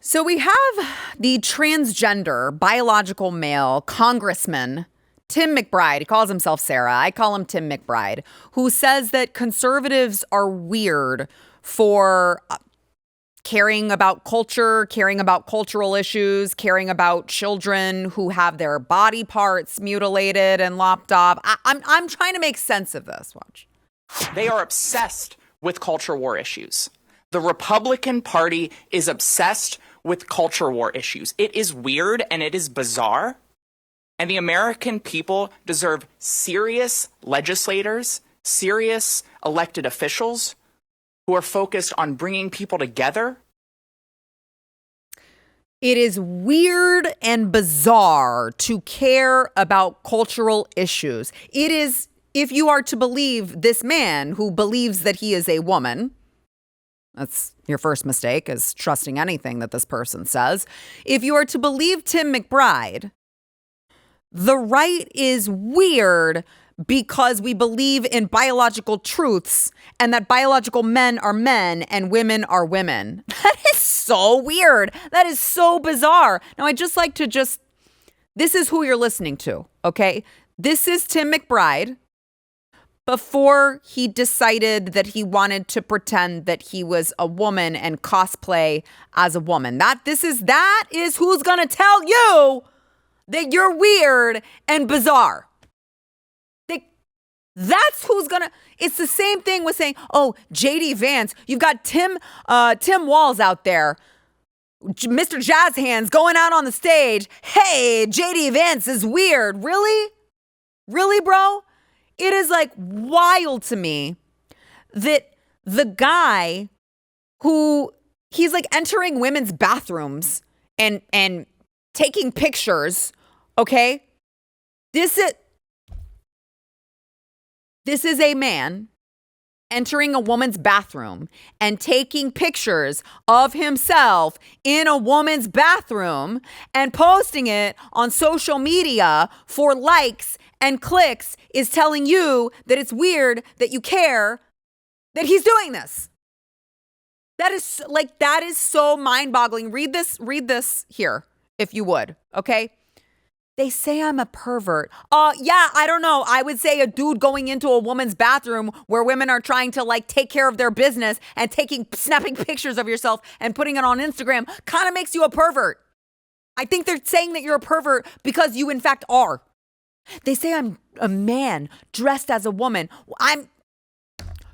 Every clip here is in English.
So we have the transgender biological male congressman, Tim McBride. He calls himself Sarah. I call him Tim McBride, who says that conservatives are weird for caring about culture, caring about cultural issues, caring about children who have their body parts mutilated and lopped off. I'm trying to make sense of this. Watch. They are obsessed with culture war issues. The Republican Party is obsessed with culture war issues. It is weird and it is bizarre. And the American people deserve serious legislators, serious elected officials who are focused on bringing people together. It is weird and bizarre to care about cultural issues. It is, if you are to believe this man who believes that he is a woman. That's your first mistake, is trusting anything that this person says. If you are to believe Tim McBride, the right is weird because we believe in biological truths and that biological men are men and women are women. That is so weird. That is so bizarre. Now, I'd just like to this is who you're listening to, okay? This is Tim McBride before he decided that he wanted to pretend that he was a woman and cosplay as a woman. That is who's going to tell you that you're weird and bizarre. That's who's gonna. It's the same thing with saying, "Oh, JD Vance, you've got Tim Walz out there, Mr. Jazz Hands going out on the stage. Hey, JD Vance is weird. Really, bro? It is like wild to me that the guy who he's like entering women's bathrooms and taking pictures. Okay, This is a man entering a woman's bathroom and taking pictures of himself in a woman's bathroom and posting it on social media for likes and clicks is telling you that it's weird that you care that he's doing this. That is so mind-boggling. Read this here, if you would, okay? They say I'm a pervert. Yeah, I don't know. I would say a dude going into a woman's bathroom where women are trying to take care of their business and snapping pictures of yourself and putting it on Instagram kind of makes you a pervert. I think they're saying that you're a pervert because you in fact are. They say I'm a man dressed as a woman.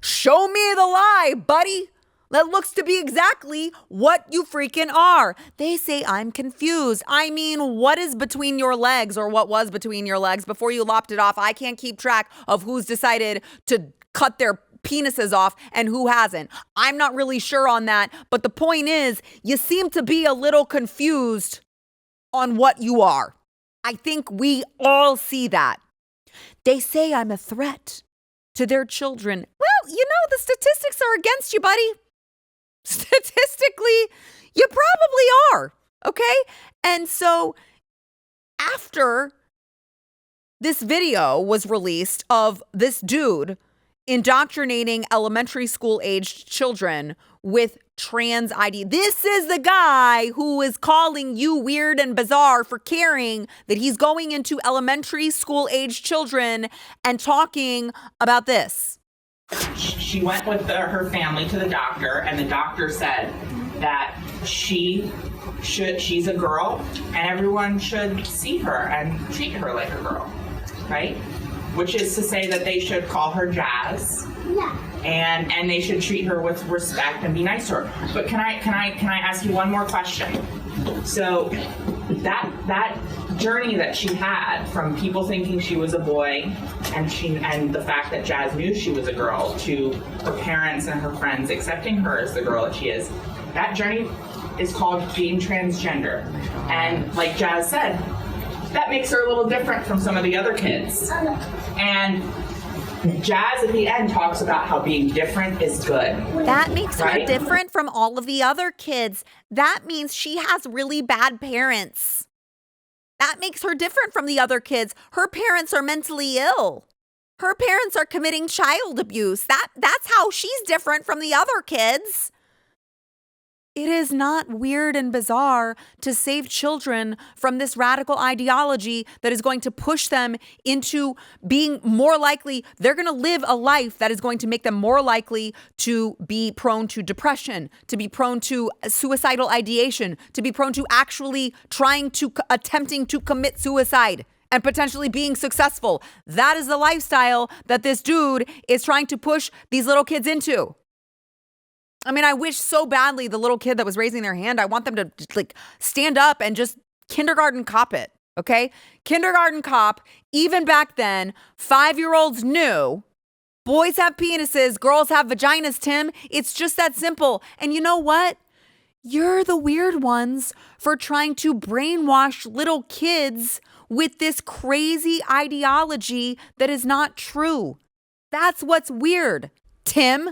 Show me the lie, buddy. That looks to be exactly what you freaking are. They say I'm confused. I mean, what is between your legs, or what was between your legs before you lopped it off? I can't keep track of who's decided to cut their penises off and who hasn't. I'm not really sure on that. But the point is, you seem to be a little confused on what you are. I think we all see that. They say I'm a threat to their children. Well, the statistics are against you, buddy. Statistically, you probably are, okay? And so after this video was released of this dude indoctrinating elementary school aged children with trans ID, this is the guy who is calling you weird and bizarre for caring that he's going into elementary school aged children and talking about this. She went with her family to the doctor, and the doctor said that she's a girl and everyone should see her and treat her like a girl, right? Which is to say that they should call her Jazz, and they should treat her with respect and be nice to her. But can I ask you one more question? So that journey that she had from people thinking she was a boy and the fact that Jazz knew she was a girl, to her parents and her friends accepting her as the girl that she is, that journey is called being transgender. And like Jazz said, that makes her a little different from some of the other kids. And Jazz at the end talks about how being different is good. That makes her different from all of the other kids. That means she has really bad parents. That makes her different from the other kids. Her parents are mentally ill. Her parents are committing child abuse. That's how she's different from the other kids. It is not weird and bizarre to save children from this radical ideology that is going to push them into being more likely. They're going to live a life that is going to make them more likely to be prone to depression, to be prone to suicidal ideation, to be prone to actually attempting to commit suicide and potentially being successful. That is the lifestyle that this dude is trying to push these little kids into. I mean, I wish so badly the little kid that was raising their hand, I want them to like stand up and just kindergarten cop it, okay? Kindergarten cop, even back then, 5-year-olds knew boys have penises, girls have vaginas, Tim. It's just that simple. And you know what? You're the weird ones for trying to brainwash little kids with this crazy ideology that is not true. That's what's weird, Tim.